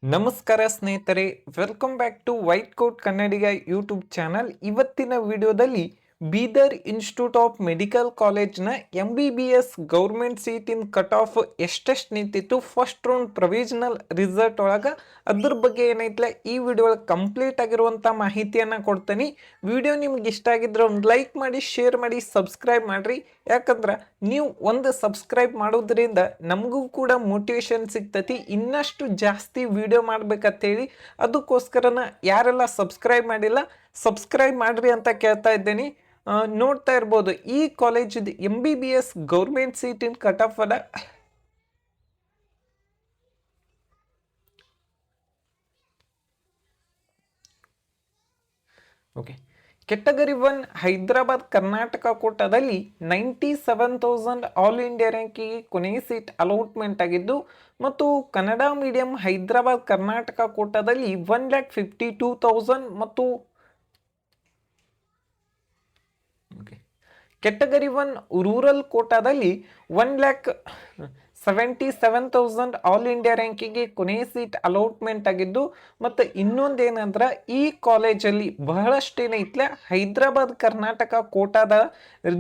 ನಮಸ್ಕಾರ ಸ್ನೇಹಿತರೆ, welcome back to white coat Kannadiga YouTube channel. ಇವತ್ತಿನ ವಿಡಿಯೋದಲ್ಲಿ ಬೀದರ್ ಇನ್ಸ್ಟಿಟ್ಯೂಟ್ ಆಫ್ ಮೆಡಿಕಲ್ ಕಾಲೇಜ್ನ MBBS ಗೌರ್ಮೆಂಟ್ ಸೀಟಿನ ಕಟ್ ಆಫ್ ಎಷ್ಟೆಷ್ಟು ನಿಂತಿತ್ತು ಫಸ್ಟ್ ರೌಂಡ್ ಪ್ರೊವಿಷನಲ್ ರಿಸಲ್ಟ್ ಒಳಗೆ, ಅದ್ರ ಬಗ್ಗೆ ಏನೈತಲ್ಲ ಈ ವಿಡಿಯೋ ಒಳಗೆ ಕಂಪ್ಲೀಟ್ ಆಗಿರುವಂಥ ಮಾಹಿತಿಯನ್ನು ಕೊಡ್ತೀನಿ. ವಿಡಿಯೋ ನಿಮ್ಗೆ ಇಷ್ಟ ಆಗಿದ್ರೆ ಒಂದು ಲೈಕ್ ಮಾಡಿ, ಶೇರ್ ಮಾಡಿ, ಸಬ್ಸ್ಕ್ರೈಬ್ ಮಾಡಿರಿ. ಯಾಕಂದ್ರೆ ನೀವು ಒಂದು ಸಬ್ಸ್ಕ್ರೈಬ್ ಮಾಡೋದ್ರಿಂದ ನಮಗೂ ಕೂಡ ಮೋಟಿವೇಶನ್ ಸಿಗ್ತತಿ ಇನ್ನಷ್ಟು ಜಾಸ್ತಿ ವಿಡಿಯೋ ಮಾಡ್ಬೇಕಂತೇಳಿ. ಅದಕ್ಕೋಸ್ಕರನ ಯಾರೆಲ್ಲ ಸಬ್ಸ್ಕ್ರೈಬ್ ಮಾಡಿಲ್ಲ ಸಬ್ಸ್ಕ್ರೈಬ್ ಮಾಡ್ರಿ ಅಂತ ಕೇಳ್ತಾ ಇದ್ದೀನಿ. ನೋಡ್ತಾ ಇರ್ಬೋದು ಈ ಕಾಲೇಜಿದು MBBS ಗೌರ್ಮೆಂಟ್ ಸೀಟಿನ ಕಟ್ ಆಫ್ ಅದ. ಓಕೆ, ಕೆಟಗರಿ 1 ಹೈದರಾಬಾದ್ ಕರ್ನಾಟಕ ಕೋಟಾದಲ್ಲಿ 97,000 ಆಲ್ ಇಂಡಿಯಾ ರ್ಯಾಂಕಿಗೆ ಕೊನೆಯ ಸೀಟ್ ಅಲಾಟ್ಮೆಂಟ್ ಆಗಿದ್ದು, ಮತ್ತು ಕನ್ನಡ ಮೀಡಿಯಂ ಹೈದರಾಬಾದ್ ಕರ್ನಾಟಕ ಕೋಟಾದಲ್ಲಿ 1,52,000 ಮತ್ತು ಕೆಟಗರಿ 1 ರೂರಲ್ ಕೋಟಾದಲ್ಲಿ 1,77,000 ಆಲ್ ಇಂಡಿಯಾ ರ್ಯಾಂಕಿಗೆ ಕೊನೆಯ ಸೀಟ್ ಅಲಾಟ್ಮೆಂಟ್ ಆಗಿದ್ದು, ಮತ್ತು ಇನ್ನೊಂದೇನಂದ್ರೆ ಈ ಕಾಲೇಜಲ್ಲಿ ಬಹಳಷ್ಟು ಏನೈತ್ಲ ಹೈದರಾಬಾದ್ ಕರ್ನಾಟಕ ಕೋಟಾದ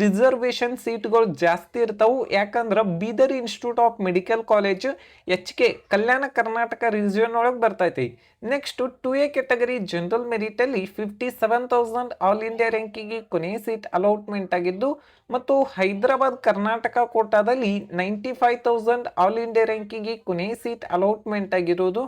ರಿಸರ್ವೇಷನ್ ಸೀಟ್ಗಳು ಜಾಸ್ತಿ ಇರ್ತಾವು. ಯಾಕಂದ್ರೆ Bidar institute of medical college HK Kalyana Karnataka region ಒಳಗೆ ಬರ್ತೈತಿ. ನೆಕ್ಸ್ಟ್ 2A ಕೆಟಗರಿ ಜನರಲ್ ಮೆರಿಟಲ್ಲಿ 57,000 ಆಲ್ ಇಂಡಿಯಾ ರ್ಯಾಂಕಿಗೆ ಕೊನೆಯ ಸೀಟ್ ಅಲಾಟ್ಮೆಂಟ್ ಆಗಿದ್ದು, ಮತ್ತು ಹೈದರಾಬಾದ್ ಕರ್ನಾಟಕ ಕೋಟಾದಲ್ಲಿ 95,000 ಆಲ್ ಇಂಡಿಯಾ ರ್ಯಾಂಕಿಗೆ ಕೊನೆಯ ಸೀಟ್ ಅಲಾಟ್ಮೆಂಟ್ ಆಗಿರೋದು.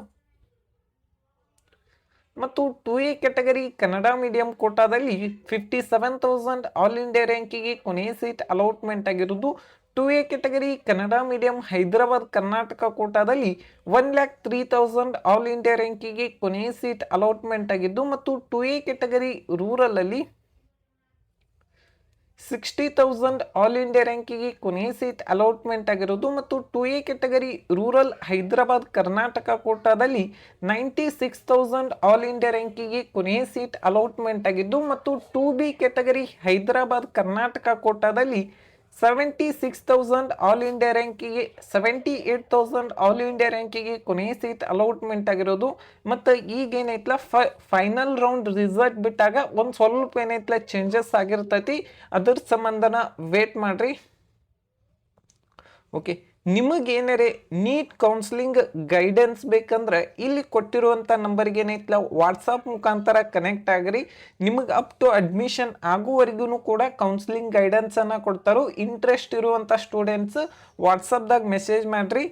ಮತ್ತು 2A ಕೆಟಗರಿ ಕನ್ನಡ ಮೀಡಿಯಂ ಕೋಟಾದಲ್ಲಿ 57,000 ಆಲ್ ಇಂಡಿಯಾ ರ್ಯಾಂಕಿಗೆ ಕೊನೆಯ ಸೀಟ್ ಅಲಾಟ್ಮೆಂಟ್ ಆಗಿರುವುದು. 2A category Kannada medium Hyderabad Karnataka ಕೋಟಾದಲ್ಲಿ 1,03,000 ಆಲ್ ಇಂಡಿಯಾ ರ್ಯಾಂಕಿಗೆ ಕೊನೆಯ ಸೀಟ್ ಅಲಾಟ್ಮೆಂಟ್ ಆಗಿದ್ದು, ಮತ್ತು 2A ಕೆಟಗರಿ ರೂರಲ್ ಅಲ್ಲಿ 60,000 ಆಲ್ ಇಂಡಿಯಾ ರ್ಯಾಂಕಿಗೆ ಕೊನೆಯ ಸೀಟ್ ಅಲಾಟ್ಮೆಂಟ್ ಆಗಿರೋದು. ಮತ್ತು 2A category rural Hyderabad Karnataka ಕೋಟಾದಲ್ಲಿ 96,000 ಆಲ್ ಇಂಡಿಯಾ ರ್ಯಾಂಕಿಗೆ ಕೊನೆಯ ಸೀಟ್ ಅಲಾಟ್ಮೆಂಟ್ ಆಗಿದ್ದು, ಮತ್ತು 2B ಕೆಟಗರಿ ಹೈದರಾಬಾದ್ ಕರ್ನಾಟಕ ಕೋಟಾದಲ್ಲಿ 76,000 ಆಲ್ ಇಂಡಿಯಾ ರ್ಯಾಂಕಿಗೆ 78,000 ಆಲ್ ಇಂಡಿಯಾ ರ್ಯಾಂಕಿಗೆ ಕೊನೆಯ ಸೀಟ್ ಅಲಾಟ್ಮೆಂಟ್ ಆಗಿರೋದು. ಮತ್ತು ಈಗ ಏನೈತ್ಲ ಫೈನಲ್ ರೌಂಡ್ ರಿಸಲ್ಟ್ ಬಿಟ್ಟಾಗ ಒಂದು ಸ್ವಲ್ಪ ಏನೈತ್ಲ ಚೇಂಜಸ್ ಆಗಿರ್ತೈತಿ, ಅದ್ರ ಸಂಬಂಧನ ವೇಟ್ ಮಾಡ್ರಿ. ಓಕೆ, ನಿಮಗೇನಾರೆ ನೀಟ್ ಕೌನ್ಸಿಲಿಂಗ್ ಗೈಡೆನ್ಸ್ ಬೇಕಂದ್ರೆ ಇಲ್ಲಿ ಕೊಟ್ಟಿರುವಂಥ ನಂಬರ್ಗೆ ಏನೈತಲ್ಲ ವಾಟ್ಸಪ್ ಮುಖಾಂತರ ಕನೆಕ್ಟ್ ಆಗ್ರಿ. ನಿಮಗೆ ಅಪ್ ಟು ಅಡ್ಮಿಷನ್ ಆಗುವವರೆಗೂ ಕೂಡ ಕೌನ್ಸಿಲಿಂಗ್ ಗೈಡೆನ್ಸನ್ನು ಕೊಡ್ತಾರೋ. ಇಂಟ್ರೆಸ್ಟ್ ಇರುವಂಥ ಸ್ಟೂಡೆಂಟ್ಸ್ ವಾಟ್ಸಪ್ದಾಗ ಮೆಸೇಜ್ ಮಾಡಿರಿ.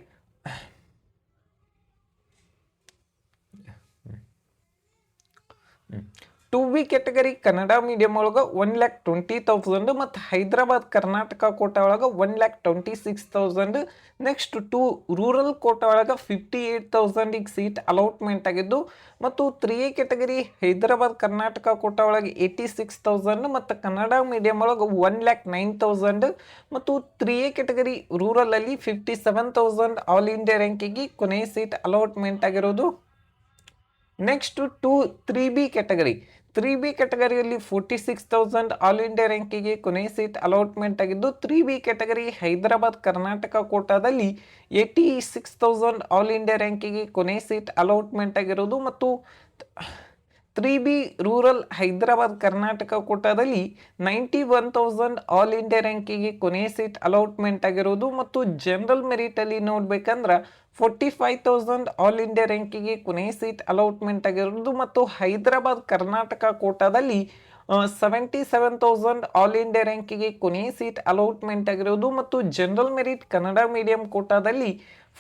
Two B category Kannada medium ಒಳಗೆ 1,20,000 ಮತ್ತು ಹೈದರಾಬಾದ್ ಕರ್ನಾಟಕ ಕೋಟಾ ಒಳಗೆ 1,26,000. ನೆಕ್ಸ್ಟ್ 2 ರೂರಲ್ ಕೋಟಾ ಒಳಗೆ 58,000 ಸೀಟ್ ಅಲಾಟ್ಮೆಂಟ್ ಆಗಿದ್ದು, ಮತ್ತು 3A ಕೆಟಗರಿ ಹೈದರಾಬಾದ್ ಕರ್ನಾಟಕ ಕೋಟಾ ಒಳಗೆ 86,000 ಮತ್ತು ಕನ್ನಡ ಮೀಡಿಯಂ ಒಳಗೆ 1,09,000 ಮತ್ತು 3A ಕೆಟಗರಿ ರೂರಲ್ ಅಲ್ಲಿ 57,000 ಆಲ್ ಇಂಡಿಯಾ ರ್ಯಾಂಕಿಗೆ ಕೊನೆಯ ಸೀಟ್ ಅಲಾಟ್ಮೆಂಟ್ ಆಗಿರೋದು. ನೆಕ್ಸ್ಟ್ 3B ಕೆಟಗರಿ 3B ಕೆಟಗರಿಯಲ್ಲಿ 46,000 ಆಲ್ ಇಂಡಿಯಾ ರ್ಯಾಂಕಿಗೆ ಕೊನೆಯ ಸೀಟ್ ಅಲಾಟ್ಮೆಂಟ್ ಆಗಿದ್ದು, 3B ಕೆಟಗರಿ ಹೈದರಾಬಾದ್ ಕರ್ನಾಟಕ ಕೋಟಾದಲ್ಲಿ 86,000 ಆಲ್ ಇಂಡಿಯಾ ರ್ಯಾಂಕಿಗೆ ಕೊನೆಯ ಸೀಟ್ ಅಲಾಟ್ಮೆಂಟ್ ಆಗಿರೋದು. ಮತ್ತು 3B ರೂರಲ್ ಹೈದರಾಬಾದ್ ಕರ್ನಾಟಕ ಕೋಟಾದಲ್ಲಿ 91,000 ಆಲ್ ಇಂಡಿಯಾ ರ್ಯಾಂಕಿಗೆ ಕೊನೆಯ ಸೀಟ್ ಅಲಾಟ್ಮೆಂಟ್ ಆಗಿರೋದು. ಮತ್ತು ಜನರಲ್ ಮೆರಿಟಲ್ಲಿ ನೋಡ್ಬೇಕಂದ್ರೆ 45,000 ಆಲ್ ಇಂಡಿಯಾ ರ್ಯಾಂಕಿಗೆ ಕೊನೆಯ ಸೀಟ್ ಅಲಾಟ್ಮೆಂಟ್ ಆಗಿರೋದು. ಮತ್ತು ಹೈದರಾಬಾದ್ ಕರ್ನಾಟಕ ಕೋಟಾದಲ್ಲಿ 77,000 ಆಲ್ ಇಂಡಿಯಾ ರ್ಯಾಂಕಿಗೆ ಕೊನೆಯ ಸೀಟ್ ಅಲಾಟ್ಮೆಂಟ್ ಆಗಿರೋದು. ಮತ್ತು ಜನರಲ್ ಮೆರಿಟ್ ಕನ್ನಡ ಮೀಡಿಯಂ ಕೋಟಾದಲ್ಲಿ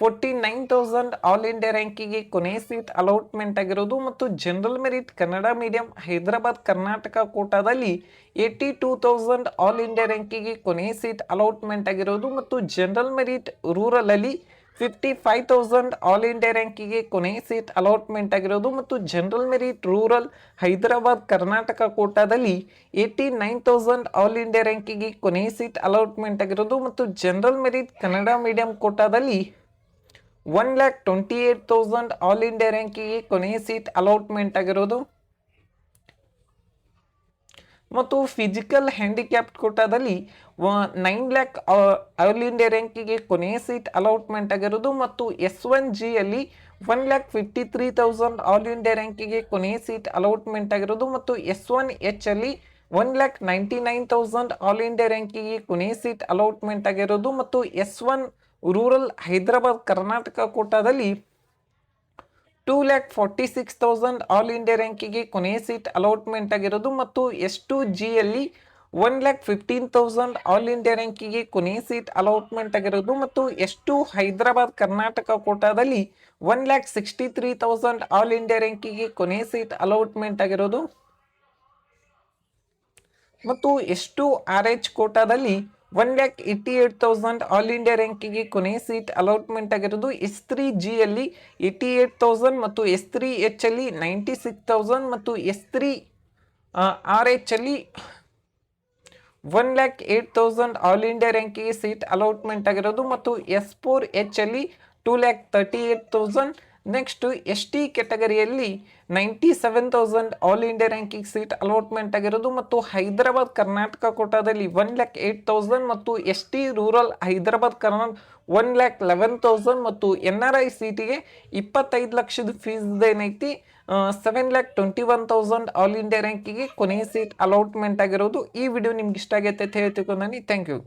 49,000 ಆಲ್ ಇಂಡಿಯಾ ರ್ಯಾಂಕಿಗೆ ಕೊನೆಯ ಸೀಟ್ ಅಲಾಟ್ಮೆಂಟ್ ಆಗಿರೋದು. ಮತ್ತು general merit Kannada medium Hyderabad Karnataka ಕೋಟಾದಲ್ಲಿ 82,000 ಆಲ್ ಇಂಡಿಯಾ ರ್ಯಾಂಕಿಗೆ ಕೊನೆಯ ಸೀಟ್ ಅಲಾಟ್ಮೆಂಟ್ ಆಗಿರೋದು. ಮತ್ತು ಜನರಲ್ ಮೆರಿಟ್ ರೂರಲ್ ಅಲ್ಲಿ 55,000 ಆಲ್ ಇಂಡಿಯಾ ರ್ಯಾಂಕಿಗೆ ಕೊನೆಯ ಸೀಟ್ ಅಲಾಟ್ಮೆಂಟ್ ಆಗಿರೋದು. ಮತ್ತು general merit rural Hyderabad Karnataka ಕೋಟಾದಲ್ಲಿ 89,000 ಆಲ್ ಇಂಡಿಯಾ ರ್ಯಾಂಕಿಗೆ ಕೊನೆಯ ಸೀಟ್ ಅಲಾಟ್ಮೆಂಟ್ ಆಗಿರೋದು. ಮತ್ತು ಜನರಲ್ ಮೆರಿಟ್ ಕನ್ನಡ ಮೀಡಿಯಂ ಕೋಟಾದಲ್ಲಿ 1,28,000 ಆಲ್ ಇಂಡಿಯಾ ರ್ಯಾಂಕಿಗೆ ಕೊನೆಯ ಸೀಟ್ ಅಲಾಟ್ಮೆಂಟ್ ಆಗಿರೋದು. ಮತ್ತು ಫಿಸಿಕಲ್ ಹ್ಯಾಂಡಿಕ್ಯಾಪ್ಟ್ ಕೋಟಾದಲ್ಲಿ 9 ಲ್ಯಾಕ್ ಆಲ್ ಇಂಡಿಯಾ ರ್ಯಾಂಕಿಗೆ ಕೊನೆಯ ಸೀಟ್ ಅಲಾಟ್ಮೆಂಟ್ ಆಗಿರೋದು ಮತ್ತು S1Gಯಲ್ಲಿ 1,53,000 ಆಲ್ ಇಂಡಿಯಾ ರ್ಯಾಂಕಿಗೆ ಕೊನೆಯ ಸೀಟ್ ಅಲಾಟ್ಮೆಂಟ್ ಆಗಿರೋದು ಮತ್ತು S1H ಅಲ್ಲಿ 1,99,000 ಆಲ್ ಇಂಡಿಯಾ ರ್ಯಾಂಕಿಗೆ ಕೊನೆಯ ಸೀಟ್ ಅಲಾಟ್ಮೆಂಟ್ ಆಗಿರೋದು ಮತ್ತು S1 ರೂರಲ್ ಹೈದರಾಬಾದ್ ಕರ್ನಾಟಕ ಕೋಟಾದಲ್ಲಿ 2,46,000 ಆಲ್ ಇಂಡಿಯಾ ರ್ಯಾಂಕಿಗೆ ಕೊನೆಯ ಸೀಟ್ ಅಲಾಟ್ಮೆಂಟ್ ಆಗಿರೋದು ಮತ್ತು S2Gಯಲ್ಲಿ 1,15,000 ಆಲ್ ಇಂಡಿಯಾ ರ್ಯಾಂಕಿಗೆ ಕೊನೆಯ ಸೀಟ್ ಅಲಾಟ್ಮೆಂಟ್ ಆಗಿರೋದು ಮತ್ತು S2 ಹೈದರಾಬಾದ್ ಕರ್ನಾಟಕ ಕೋಟಾದಲ್ಲಿ 1,63,000 ಆಲ್ ಇಂಡಿಯಾ ರ್ಯಾಂಕಿಗೆ ಕೊನೆಯ ಸೀಟ್ ಅಲಾಟ್ಮೆಂಟ್ ಆಗಿರೋದು ಮತ್ತು S2 RH ಕೋಟಾದಲ್ಲಿ 1,88,000 ಆಲ್ ಇಂಡಿಯಾ ರ್ಯಾಂಕಿಗೆ ಕೊನೆಯ ಸೀಟ್ ಅಲಾಟ್ಮೆಂಟ್ ಆಗಿರೋದು S3Gಯಲ್ಲಿ 88,000 ಮತ್ತು S3Hಲ್ಲಿ 96,000 ಮತ್ತು S3 RH ಅಲ್ಲಿ 1,08,000 ಆಲ್ ಇಂಡಿಯಾ ರ್ಯಾಂಕಿಗೆ ಸೀಟ್ ಅಲಾಟ್ಮೆಂಟ್ ಆಗಿರೋದು ಮತ್ತು S4Hಲ್ಲಿ 2,38,000 next ST ಕ್ಯಾಟಗರಿಯಲ್ಲಿ 97,000 all India ranking seat allotment ಆಗಿರೋದು ಮತ್ತು ಹೈದರಾಬಾದ್ ಕರ್ನಾಟಕ ಕೋಟಾದಲ್ಲಿ 1,08,000 ಮತ್ತು ST ರೂರಲ್ ಹೈದರಾಬಾದ್ ಕರ್ನಾಟಕ 1,11,000 ಮತ್ತು NRI ಸೀಟಿಗೆ 25 ಲಕ್ಷದ ಫೀಸ್ ಏನೈತಿ 7,21,000 ಆಲ್ ಇಂಡಿಯಾ ರ್ಯಾಂಕಿಗೆ ಕೊನೆಯ ಸೀಟ್ ಅಲಾಟ್ಮೆಂಟ್ ಆಗಿರೋದು. ಈ ವಿಡಿಯೋ ನಿಮ್ಗೆ ಇಷ್ಟ ಆಗೈತೆ ಅಂತ ಹೇಳ್ತಿಕೊಂಡು ಥ್ಯಾಂಕ್ ಯು.